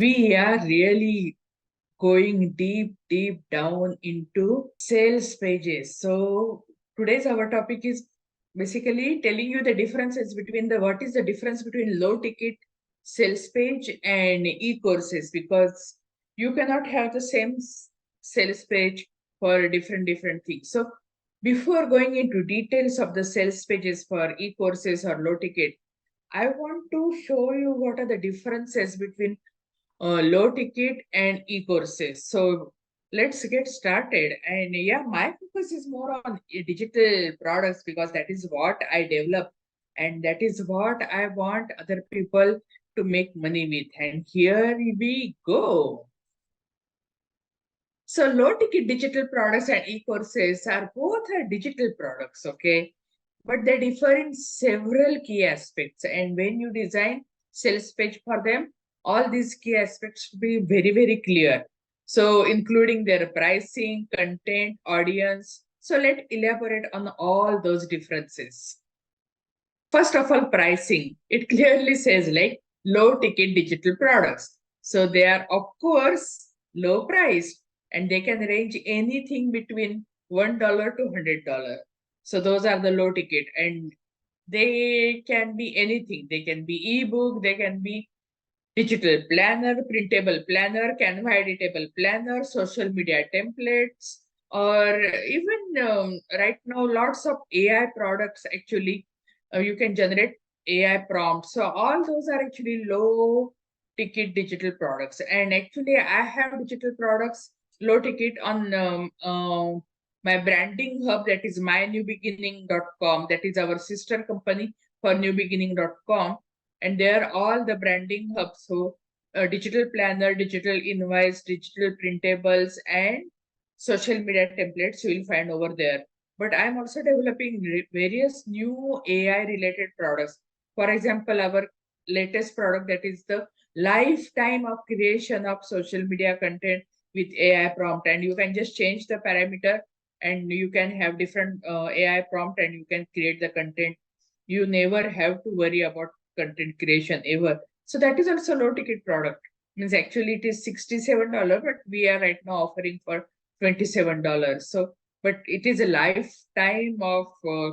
we are really going deep down into sales pages. So today's our topic is basically telling you the differences between what is the difference between low ticket sales page and e-courses, because you cannot have the same sales page for different things. So before going into details of the sales pages for e-courses or low ticket, I want to show you what are the differences between low ticket and e-courses. So let's get started. And yeah, my focus is more on digital products because that is what I develop and that is what I want other people to make money with. And here we go. So low ticket digital products and e-courses are both digital products, okay? But they differ in several key aspects. And when you design sales page for them, all these key aspects should be very clear. So including their pricing, content, audience. So let's elaborate on all those differences. First of all, pricing. It clearly says like low ticket digital products. So they are of course low priced and they can range anything between $1 to $100. So those are the low ticket and they can be anything. They can be ebook, they can be digital planner, printable planner, Canva editable planner, social media templates, or even right now lots of AI products actually you can generate AI prompts. So all those are actually low ticket digital products. And actually I have digital products low ticket on my branding hub, that is mynewbeginning.com. That is our sister company for newbeginning.com. And there all the branding hubs. So digital planner, digital invoice, digital printables, and social media templates you will find over there. But I'm also developing various new AI related products. For example, our latest product, that is the lifetime of creation of social media content with AI prompt. And you can just change the parameter and you can have different AI prompt and you can create the content. You never have to worry about content creation ever. So that is also low ticket product. Means actually it is $67, but we are right now offering for $27. So, but it is a lifetime of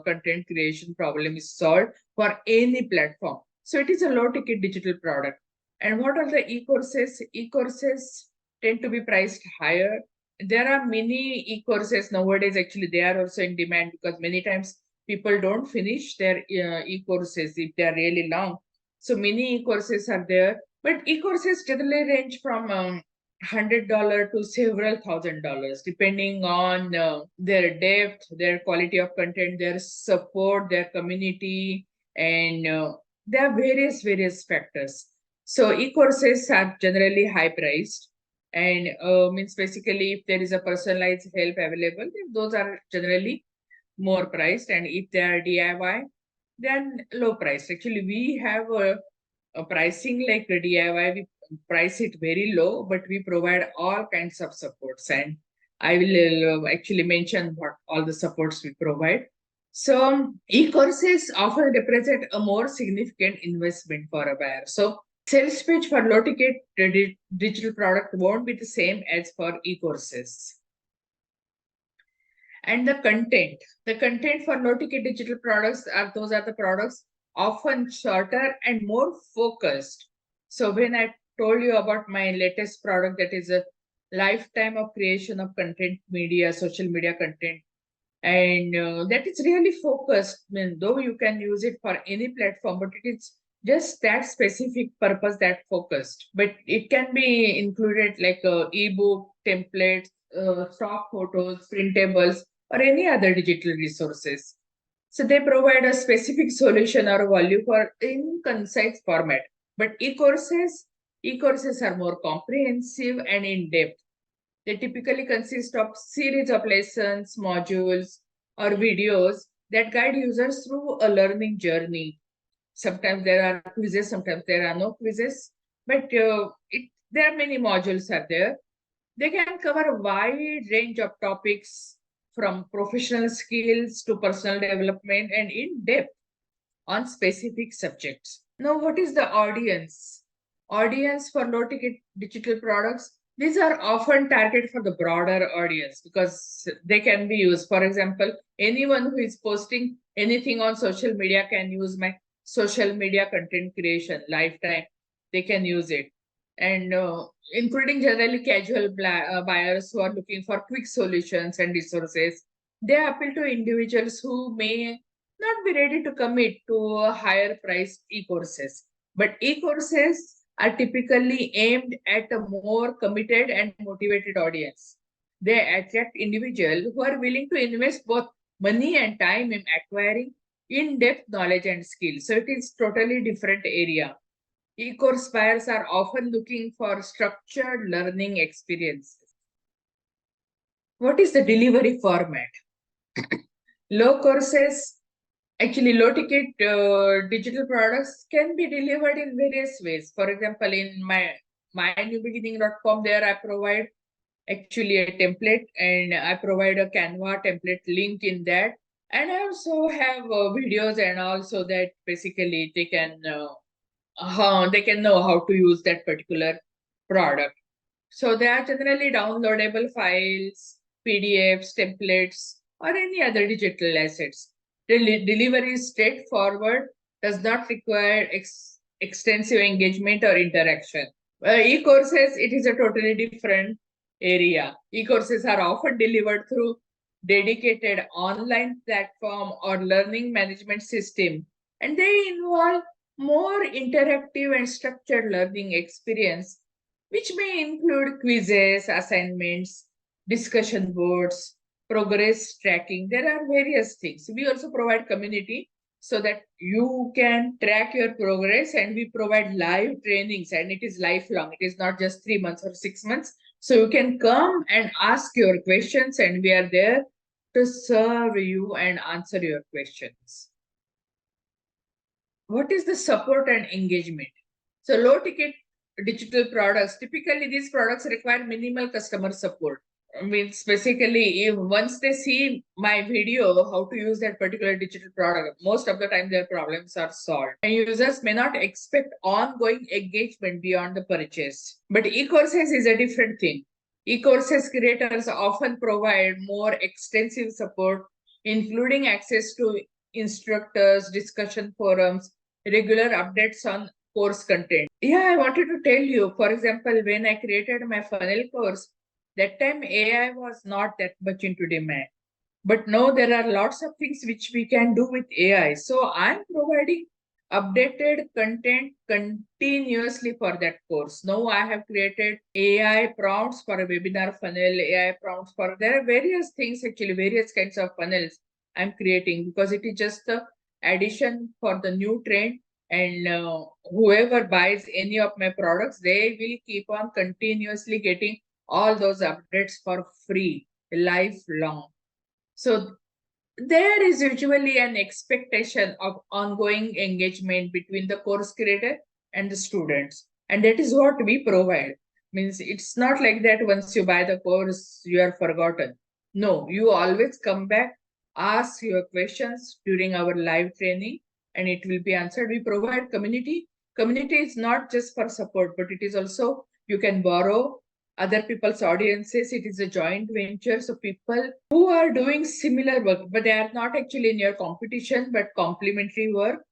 content creation problem is solved for any platform. So it is a low ticket digital product. And what are the e-courses? E-courses tend to be priced higher. There are many e-courses nowadays. Actually, they are also in demand because many times people don't finish their e-courses if they are really long. So many e-courses are there, but e-courses generally range from $100 to several $1,000, depending on their depth, their quality of content, their support, their community, and there are various factors. So e-courses are generally high priced, and means basically if there is a personalized help available, then those are generally more priced, and if they are DIY, then low price. Actually, we have a pricing like a DIY. We price it very low, but we provide all kinds of supports, and I will actually mention what all the supports we provide. So e-courses often represent a more significant investment for a buyer. So sales page for low ticket digital product won't be the same as for e-courses. And the content for low ticket digital products are the products often shorter and more focused. So when I told you about my latest product, that is a lifetime of creation of content media, social media content, and that is really focused. I mean, though you can use it for any platform, but it is just that specific purpose, that focused. But it can be included like ebook, templates, stock photos, printables, or any other digital resources. So they provide a specific solution or value for in concise format. But e-courses are more comprehensive and in depth. They typically consist of series of lessons, modules, or videos that guide users through a learning journey. Sometimes there are quizzes, sometimes there are no quizzes, but there are many modules are there. They can cover a wide range of topics from professional skills to personal development and in depth on specific subjects. Now, what is the audience? audience for low ticket digital products, these are often targeted for the broader audience because they can be used. For example, anyone who is posting anything on social media can use my social media content creation lifetime. They can use it. And including generally casual buyers who are looking for quick solutions and resources, they appeal to individuals who may not be ready to commit to higher priced e-courses. But e-courses are typically aimed at a more committed and motivated audience. They attract individuals who are willing to invest both money and time in acquiring in-depth knowledge and skills. So it is totally different area. E-course buyers are often looking for structured learning experiences. What is the delivery format? Low courses, actually low ticket digital products can be delivered in various ways. For example, in my mynewbeginning.com, there I provide actually a template and I provide a Canva template link in that. And I also have videos and also that basically they can know how to use that particular product. So they are generally downloadable files, PDFs, templates, or any other digital assets. The delivery is straightforward, does not require extensive engagement or interaction. E-courses, it is a totally different area. E-courses are often delivered through dedicated online platform or learning management system, and they involve more interactive and structured learning experience, which may include quizzes, assignments, discussion boards, progress tracking. There are various things. We also provide community so that you can track your progress, and we provide live trainings, and it is lifelong. It is not just 3 months or 6 months. So you can come and ask your questions, and we are there to serve you and answer your questions. What is the support and engagement? So low ticket digital products, typically these products require minimal customer support. Means basically, if once they see my video how to use that particular digital product, most of the time their problems are solved, and users may not expect ongoing engagement beyond the purchase. But e-courses is a different thing. E-courses creators often provide more extensive support, including access to instructors, discussion forums, regular updates on course content. Yeah, I wanted to tell you, for example, when I created my funnel course, that time AI was not that much into demand. But now there are lots of things which we can do with AI. So I'm providing updated content continuously for that course. Now I have created AI prompts for a webinar funnel, AI prompts for, there are various things actually, various kinds of funnels I'm creating because it is just the addition for the new trend. And whoever buys any of my products, they will keep on continuously getting all those updates for free, lifelong. So there is usually an expectation of ongoing engagement between the course creator and the students. And that is what we provide. Means it's not like that once you buy the course, you are forgotten. No, you always come back, ask your questions during our live training, and it will be answered. We provide community. Community is not just for support, but it is also, you can borrow other people's audiences. It is a joint venture. So people who are doing similar work, but they are not actually in your competition, but complementary work,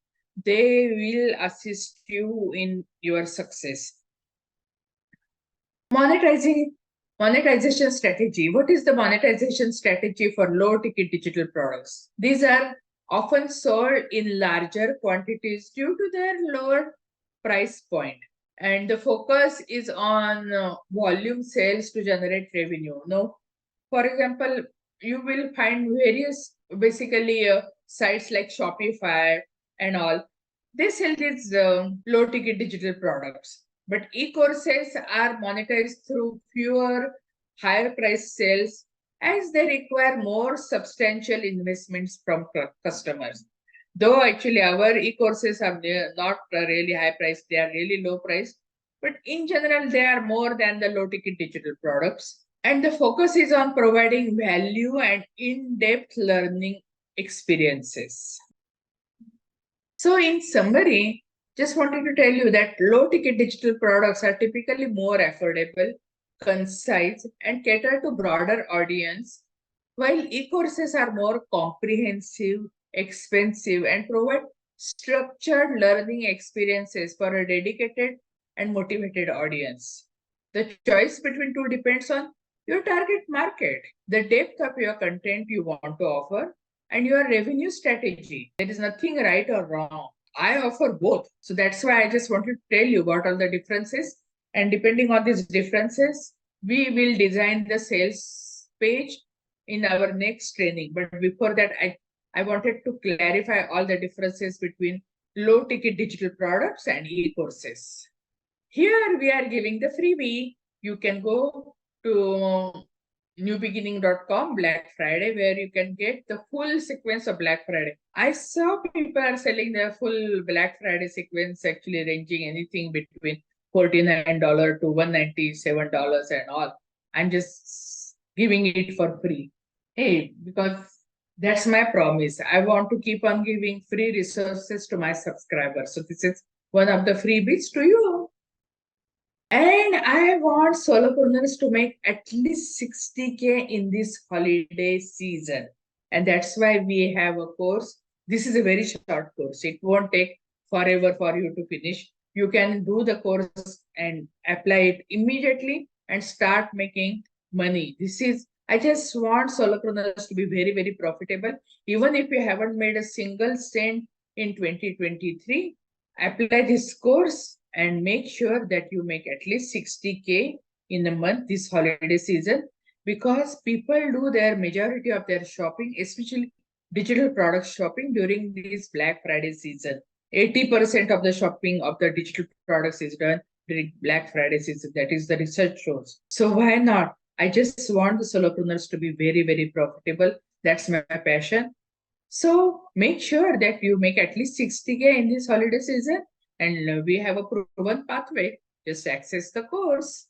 they will assist you in your success. Monetization strategy. What is the monetization strategy for low ticket digital products? These are often sold in larger quantities due to their lower price point. And the focus is on volume sales to generate revenue. No, for example, you will find various basically sites like Shopify and all. They sell these low ticket digital products. But e-courses are monetized through fewer higher price sales as they require more substantial investments from customers. Though actually our e-courses are not really high price, they are really low price. But in general, they are more than the low ticket digital products. And the focus is on providing value and in-depth learning experiences. So in summary, Just wanted to tell you that low ticket digital products are typically more affordable, concise, and cater to broader audience, while e-courses are more comprehensive, expensive, and provide structured learning experiences for a dedicated and motivated audience. The choice between two depends on your target market, the depth of your content you want to offer, and your revenue strategy. There is nothing right or wrong. I offer both. So that's why I just wanted to tell you what are the differences. And depending on these differences, we will design the sales page in our next training. But before that, I wanted to clarify all the differences between low ticket digital products and e-courses. Here we are giving the freebie. You can go to newbeginning.com Black Friday, where you can get the full sequence of Black Friday. I saw people are selling their full Black Friday sequence, actually ranging anything between $49 to $197 and all. I'm just giving it for free. Hey, because that's my promise. I want to keep on giving free resources to my subscribers. So this is one of the freebies to you. And I want solopreneurs to make at least 60K in this holiday season. And that's why we have a course. This is a very short course. It won't take forever for you to finish. You can do the course and apply it immediately and start making money. I just want solopreneurs to be very, very profitable. Even if you haven't made a single cent in 2023, apply this course and make sure that you make at least 60K in a month this holiday season, because people do their majority of their shopping, especially digital product shopping, during this Black Friday season. 80% of the shopping of the digital products is done during Black Friday season. That is the research shows. So why not? I just want the solopreneurs to be very, very profitable. That's my passion. So make sure that you make at least 60K in this holiday season, and we have a proven pathway. Just access the course.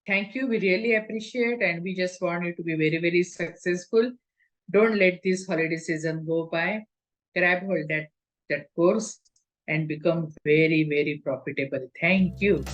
Thank you. We really appreciate, and we just want you to be very, very successful. Don't let this holiday season go by. Grab hold that course and become very, very profitable. Thank you.